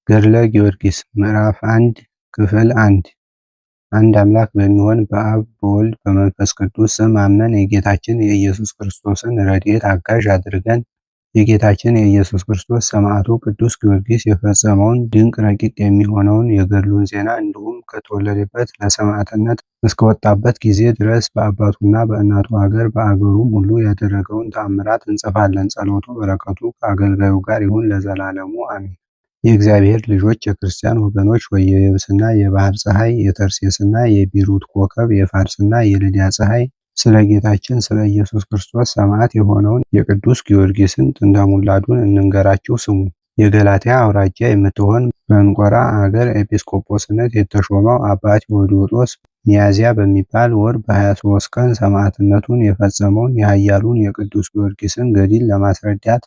ገድለ ጊዮርጊስ ምዕራፍ 1 ክፍል 1 አንድ አምላክ በሚሆን በአብ በወልድ በመንፈስ ቅዱስ ስም አምነን የጌታችን የኢየሱስ ክርስቶስን ረድኤት አጋዥ አድርገን የጌታችን የኢየሱስ ክርስቶስ ሰማዕቱ ቅዱስ ጊዮርጊስ የፈጸመውን ድንቅ ረቂቅ የሚሆነውን የገድሉን ዜና እንዲሁም ከተወለደበት ለሰማዕትነት እስከወጣበት ጊዜ ድረስ በአባቱና በእናቱ ሀገር በአገሩም ሁሉ ያደረገውን ተአምራት እንጽፋለን። ጸሎቱ በረከቱ ከአገልጋዩ ጋር ይሁን ለዘላለሙ አሜን። የእግዚአብሔር ልጆች የክርስቲያን ወገኖች ሆይ የየብስና የባህር ፀሐይ፣ የተርሴስና የቢሩት ኮከብ፣ የፋርስና የልድያ ፀሐይ ስለ ጌታችን ስለ ኢየሱስ ክርስቶስ ሰማዕት የሆነውን የቅዱስ ጊዮርጊስን ጥንተ ሙላዱን እንንገራችሁ ስሙ። የገላትያ አውራጃ የምትሆን በእንቆራ አገር ኤጲስቆጶስነት የተሾመው አባ ቴዎዶጦስ ሚያዝያ በሚባል ወር በ23 ቀን ሰማዕትነቱን የፈጸመውን የኃያሉን የቅዱስ ጊዮርጊስን ገድል ለማስረዳት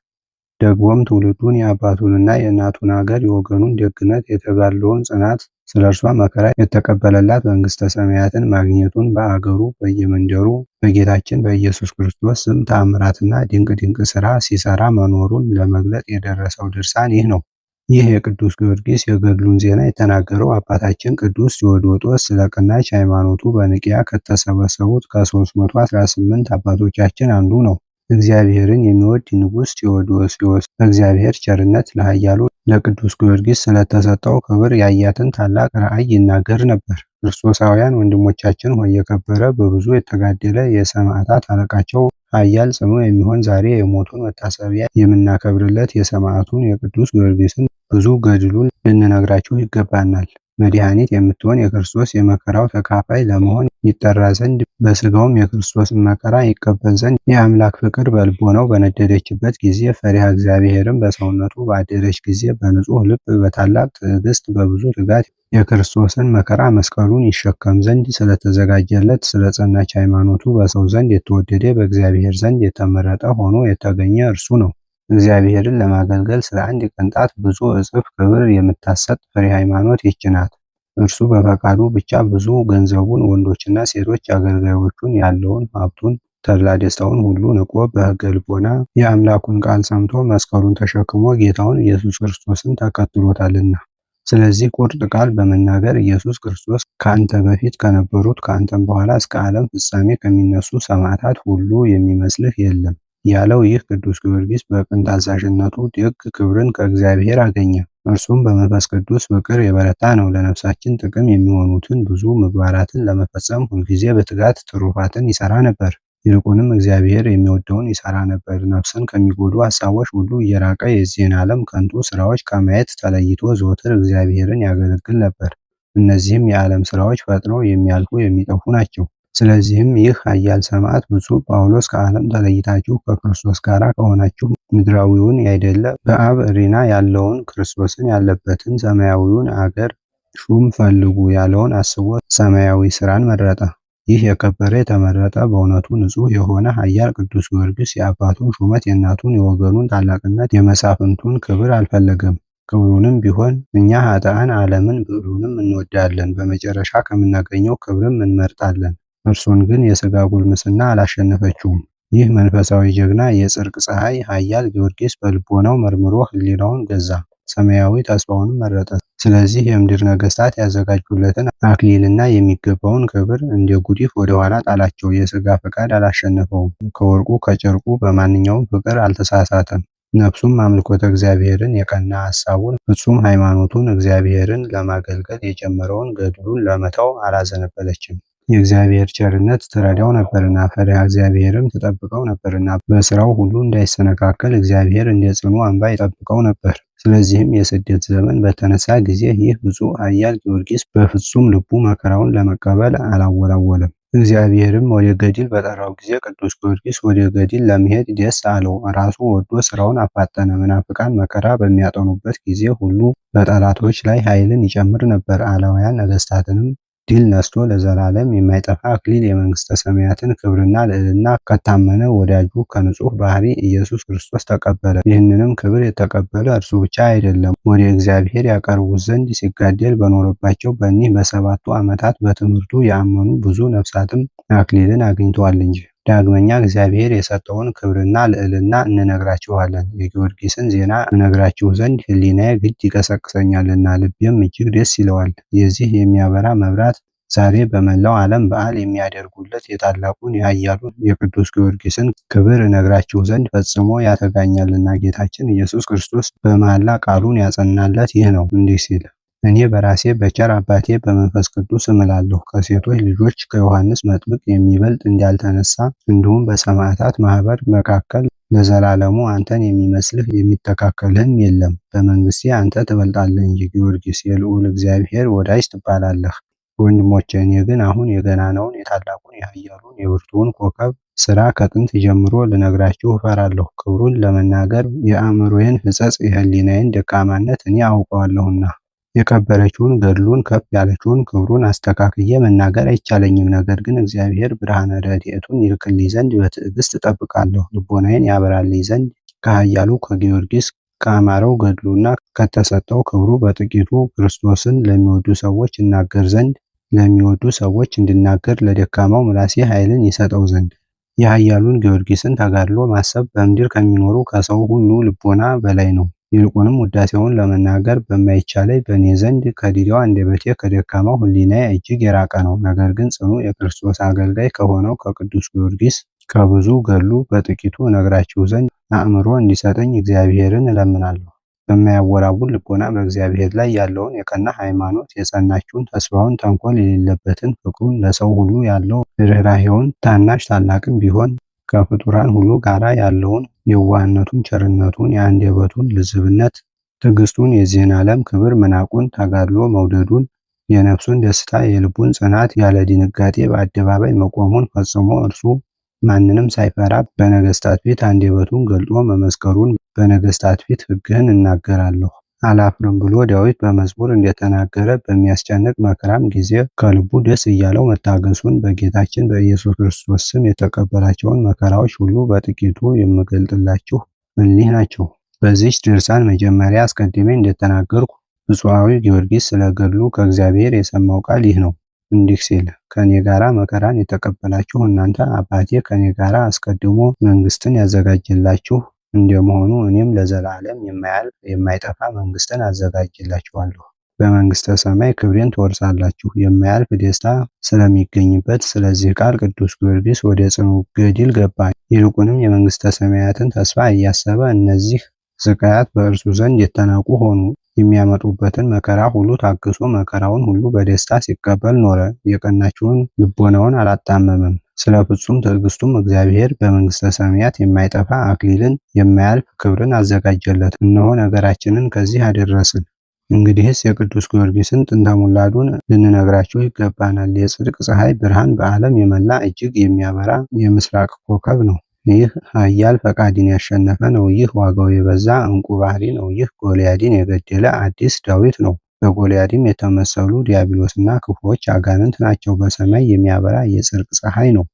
ደግሞም ትውልዱን የአባቱንና የእናቱን አገር የወገኑን ደግነት የተጋድሎውን ጽናት ስለ እርሷ መከራ የተቀበለላት መንግሥተ ሰማያትን ማግኘቱን በአገሩ በየመንደሩ በጌታችን በኢየሱስ ክርስቶስ ስም ተአምራትና ድንቅ ድንቅ ሥራ ሲሰራ መኖሩን ለመግለጥ የደረሰው ድርሳን ይህ ነው። ይህ የቅዱስ ጊዮርጊስ የገድሉን ዜና የተናገረው አባታችን ቅዱስ ቴዎዶጦስ ስለ ቀናች ሃይማኖቱ በንቅያ ከተሰበሰቡት ከ318 አባቶቻችን አንዱ ነው። እግዚአብሔርን የሚወድ ንጉሥ ቴዎዶስዮስ በእግዚአብሔር ቸርነት ለኃያሉ ለቅዱስ ጊዮርጊስ ስለተሰጠው ክብር ያያትን ታላቅ ራእይ ይናገር ነበር። ክርስቶሳውያን ወንድሞቻችን ሆይ የከበረ በብዙ የተጋደለ የሰማዕታት አለቃቸው ኃያል ጽኑ የሚሆን ዛሬ የሞቱን መታሰቢያ የምናከብርለት የሰማዕቱን የቅዱስ ጊዮርጊስን ብዙ ገድሉን ልንነግራችሁ ይገባናል። መድኃኒት የምትሆን የክርስቶስ የመከራው ተካፋይ ለመሆን ይጠራ ዘንድ በሥጋውም የክርስቶስን መከራ ይቀበል ዘንድ የአምላክ ፍቅር በልቦናው በነደደችበት ጊዜ ፈሪሃ እግዚአብሔርም በሰውነቱ ባደረች ጊዜ በንጹሕ ልብ በታላቅ ትዕግስት በብዙ ትጋት የክርስቶስን መከራ መስቀሉን ይሸከም ዘንድ ስለተዘጋጀለት ስለ ጸናች ሃይማኖቱ በሰው ዘንድ የተወደደ በእግዚአብሔር ዘንድ የተመረጠ ሆኖ የተገኘ እርሱ ነው። እግዚአብሔርን ለማገልገል ስለ አንድ ቅንጣት ብዙ እጥፍ ክብር የምታሰጥ ፍሬ ሃይማኖት ይህች ናት። እርሱ በፈቃዱ ብቻ ብዙ ገንዘቡን፣ ወንዶችና ሴቶች አገልጋዮቹን፣ ያለውን ሀብቱን፣ ተድላ ደስታውን ሁሉ ንቆ በሕገ ልቦና የአምላኩን ቃል ሰምቶ መስቀሉን ተሸክሞ ጌታውን ኢየሱስ ክርስቶስን ተከትሎታልና። ስለዚህ ቁርጥ ቃል በመናገር ኢየሱስ ክርስቶስ ከአንተ በፊት ከነበሩት ከአንተም በኋላ እስከ ዓለም ፍጻሜ ከሚነሱ ሰማዕታት ሁሉ የሚመስልህ የለም ያለው ይህ ቅዱስ ጊዮርጊስ በቅን ታዛዥነቱ ደግ ክብርን ከእግዚአብሔር አገኘ። እርሱም በመንፈስ ቅዱስ ፍቅር የበረታ ነው። ለነፍሳችን ጥቅም የሚሆኑትን ብዙ ምግባራትን ለመፈጸም ሁልጊዜ በትጋት ትሩፋትን ይሰራ ነበር። ይልቁንም እግዚአብሔር የሚወደውን ይሰራ ነበር። ነፍስን ከሚጎዱ ሀሳቦች ሁሉ እየራቀ የዚህን ዓለም ከንቱ ስራዎች ከማየት ተለይቶ ዘወትር እግዚአብሔርን ያገለግል ነበር። እነዚህም የዓለም ስራዎች ፈጥነው የሚያልፉ የሚጠፉ ናቸው። ስለዚህም ይህ ኃያል ሰማዕት ብፁዕ ጳውሎስ ከዓለም ተለይታችሁ ከክርስቶስ ጋር ከሆናችሁ ምድራዊውን ያይደለ በአብ ሪና ያለውን ክርስቶስን ያለበትን ሰማያዊውን አገር ሹም ፈልጉ ያለውን አስቦ ሰማያዊ ስራን መረጠ። ይህ የከበረ የተመረጠ በእውነቱ ንጹሕ የሆነ ኃያል ቅዱስ ጊዮርጊስ የአባቱን ሹመት የእናቱን የወገኑን ታላቅነት የመሳፍንቱን ክብር አልፈለገም። ክብሩንም ቢሆን እኛ ኃጥአን ዓለምን ብዕሉንም እንወዳለን፣ በመጨረሻ ከምናገኘው ክብርም እንመርጣለን። እርሱን ግን የሥጋ ጉልምስና አላሸነፈችውም። ይህ መንፈሳዊ ጀግና የጽድቅ ፀሐይ ኃያል ጊዮርጊስ በልቦናው መርምሮ ሕሊናውን ገዛ፣ ሰማያዊ ተስፋውንም መረጠ። ስለዚህ የምድር ነገሥታት ያዘጋጁለትን አክሊልና የሚገባውን ክብር እንደ ጉዲፍ ወደ ኋላ ጣላቸው። የሥጋ ፈቃድ አላሸነፈውም። ከወርቁ ከጨርቁ በማንኛውም ፍቅር አልተሳሳተም። ነፍሱም አምልኮተ እግዚአብሔርን የቀና ሐሳቡን ፍጹም ሃይማኖቱን እግዚአብሔርን ለማገልገል የጀመረውን ገድሉን ለመተው አላዘነበለችም። የእግዚአብሔር ቸርነት ትረዳው ነበርና ፈሪሃ እግዚአብሔርም ትጠብቀው ነበርና በስራው ሁሉ እንዳይሰነካከል እግዚአብሔር እንደ ጽኑ አምባ ይጠብቀው ነበር። ስለዚህም የስደት ዘመን በተነሳ ጊዜ ይህ ብፁዕ ኃያል ጊዮርጊስ በፍጹም ልቡ መከራውን ለመቀበል አላወላወለም። እግዚአብሔርም ወደ ገድል በጠራው ጊዜ ቅዱስ ጊዮርጊስ ወደ ገድል ለመሄድ ደስ አለው። ራሱ ወዶ ስራውን አፋጠነ። መናፍቃን መከራ በሚያጠኑበት ጊዜ ሁሉ በጠላቶች ላይ ኃይልን ይጨምር ነበር። አላውያን ነገሥታትንም ድል ነስቶ ለዘላለም የማይጠፋ አክሊል የመንግሥተ ሰማያትን ክብርና ልዕልና ከታመነ ወዳጁ ከንጹሕ ባህሪ ኢየሱስ ክርስቶስ ተቀበለ። ይህንንም ክብር የተቀበለ እርሱ ብቻ አይደለም፣ ወደ እግዚአብሔር ያቀርቡት ዘንድ ሲጋደል በኖረባቸው በእኒህ በ7 ዓመታት በትምህርቱ ያመኑ ብዙ ነፍሳትም አክሊልን አግኝተዋል እንጂ። ዳግመኛ እግዚአብሔር የሰጠውን ክብርና ልዕልና እንነግራችኋለን። የጊዮርጊስን ዜና እነግራችሁ ዘንድ ሕሊናዬ ግድ ይቀሰቅሰኛልና ልቤም እጅግ ደስ ይለዋል። የዚህ የሚያበራ መብራት ዛሬ በመላው ዓለም በዓል የሚያደርጉለት የታላቁን የኃያሉን የቅዱስ ጊዮርጊስን ክብር እነግራችሁ ዘንድ ፈጽሞ ያተጋኛልና ጌታችን ኢየሱስ ክርስቶስ በመሐላ ቃሉን ያጸናለት ይህ ነው፣ እንዲህ ሲል እኔ በራሴ በቸር አባቴ በመንፈስ ቅዱስ እምላለሁ፣ ከሴቶች ልጆች ከዮሐንስ መጥምቅ የሚበልጥ እንዳልተነሳ እንዲሁም በሰማዕታት ማኅበር መካከል ለዘላለሙ አንተን የሚመስልህ የሚተካከልህም የለም። በመንግሥቴ አንተ ትበልጣለህ እንጂ ጊዮርጊስ የልዑል እግዚአብሔር ወዳጅ ትባላለህ። ወንድሞቼ እኔ ግን አሁን የገናናውን የታላቁን የኃያሉን የብርቱውን ኮከብ ሥራ ከጥንት ጀምሮ ልነግራችሁ እፈራለሁ። ክብሩን ለመናገር የአእምሮዬን ሕጸጽ የሕሊናዬን ደካማነት እኔ አውቀዋለሁና የከበረችውን ገድሉን ከፍ ያለችውን ክብሩን አስተካክዬ መናገር አይቻለኝም። ነገር ግን እግዚአብሔር ብርሃነ ረድኤቱን ይልክልኝ ዘንድ በትዕግስት እጠብቃለሁ። ልቦናዬን ያበራልኝ ዘንድ ከኃያሉ ከጊዮርጊስ ከአማረው ገድሉና ከተሰጠው ክብሩ በጥቂቱ ክርስቶስን ለሚወዱ ሰዎች እናገር ዘንድ ለሚወዱ ሰዎች እንድናገር ለደካማው ምላሴ ኃይልን ይሰጠው ዘንድ የኃያሉን ጊዮርጊስን ተጋድሎ ማሰብ በምድር ከሚኖሩ ከሰው ሁሉ ልቦና በላይ ነው። ይልቁንም ውዳሴውን ለመናገር በማይቻለኝ በእኔ ዘንድ ከዲዳው አንደበቴ ከደካማው ሕሊናዬ እጅግ የራቀ ነው። ነገር ግን ጽኑ የክርስቶስ አገልጋይ ከሆነው ከቅዱስ ጊዮርጊስ ከብዙ ገድሉ በጥቂቱ እነግራችሁ ዘንድ አእምሮ እንዲሰጠኝ እግዚአብሔርን እለምናለሁ። በማያወላውል ልቦና በእግዚአብሔር ላይ ያለውን የቀና ሃይማኖት የጸናችውን ተስፋውን ተንኮል የሌለበትን ፍቅሩን ለሰው ሁሉ ያለው ርኅራኄውን ታናሽ ታላቅም ቢሆን ከፍጡራን ሁሉ ጋራ ያለውን የዋህነቱን ቸርነቱን የአንደበቱን ልዝብነት ትዕግስቱን የዚህን ዓለም ክብር መናቁን ተጋድሎ መውደዱን የነፍሱን ደስታ የልቡን ጽናት ያለ ድንጋጤ በአደባባይ መቆሙን ፈጽሞ እርሱ ማንንም ሳይፈራ በነገሥታት ፊት አንደበቱን ገልጦ መመስከሩን በነገሥታት ፊት ሕግህን እናገራለሁ አላፍርም ብሎ ዳዊት በመዝሙር እንደተናገረ በሚያስጨንቅ መከራም ጊዜ ከልቡ ደስ እያለው መታገሱን በጌታችን በኢየሱስ ክርስቶስ ስም የተቀበላቸውን መከራዎች ሁሉ በጥቂቱ የምገልጥላችሁ እሊህ ናቸው። በዚህች ድርሳን መጀመሪያ አስቀድሜ እንደተናገርኩ ብፁዓዊ ጊዮርጊስ ስለ ገድሉ ከእግዚአብሔር የሰማው ቃል ይህ ነው፣ እንዲህ ሲል ከኔ ጋራ መከራን የተቀበላችሁ እናንተ አባቴ ከኔ ጋራ አስቀድሞ መንግስትን ያዘጋጀላችሁ እንደመሆኑ እኔም ለዘላለም የማያልፍ የማይጠፋ መንግስትን አዘጋጅላችኋለሁ። በመንግስተ ሰማይ ክብሬን ትወርሳላችሁ። የማያልፍ ደስታ ስለሚገኝበት ስለዚህ ቃል ቅዱስ ጊዮርጊስ ወደ ጽኑ ገድል ገባ። ይልቁንም የመንግስተ ሰማያትን ተስፋ እያሰበ እነዚህ ስቃያት በእርሱ ዘንድ የተናቁ ሆኑ። የሚያመጡበትን መከራ ሁሉ ታግሶ መከራውን ሁሉ በደስታ ሲቀበል ኖረ። የቀናችውን ልቦናውን አላጣመመም። ስለ ፍጹም ትዕግስቱም እግዚአብሔር በመንግስተ ሰማያት የማይጠፋ አክሊልን የማያልፍ ክብርን አዘጋጀለት። እነሆ ነገራችንን ከዚህ አደረስን። እንግዲህስ የቅዱስ ጊዮርጊስን ጥንተ ሙላዱን ልንነግራችሁ ይገባናል። የጽድቅ ፀሐይ ብርሃን በዓለም የመላ እጅግ የሚያበራ የምስራቅ ኮከብ ነው። ይህ ኃያል ፈቃድን ያሸነፈ ነው። ይህ ዋጋው የበዛ ዕንቁ ባህሪ ነው። ይህ ጎልያድን የገደለ አዲስ ዳዊት ነው። በጎልያድም የተመሰሉ ዲያብሎስና ክፉዎች አጋንንት ናቸው። በሰማይ የሚያበራ የጽድቅ ፀሐይ ነው።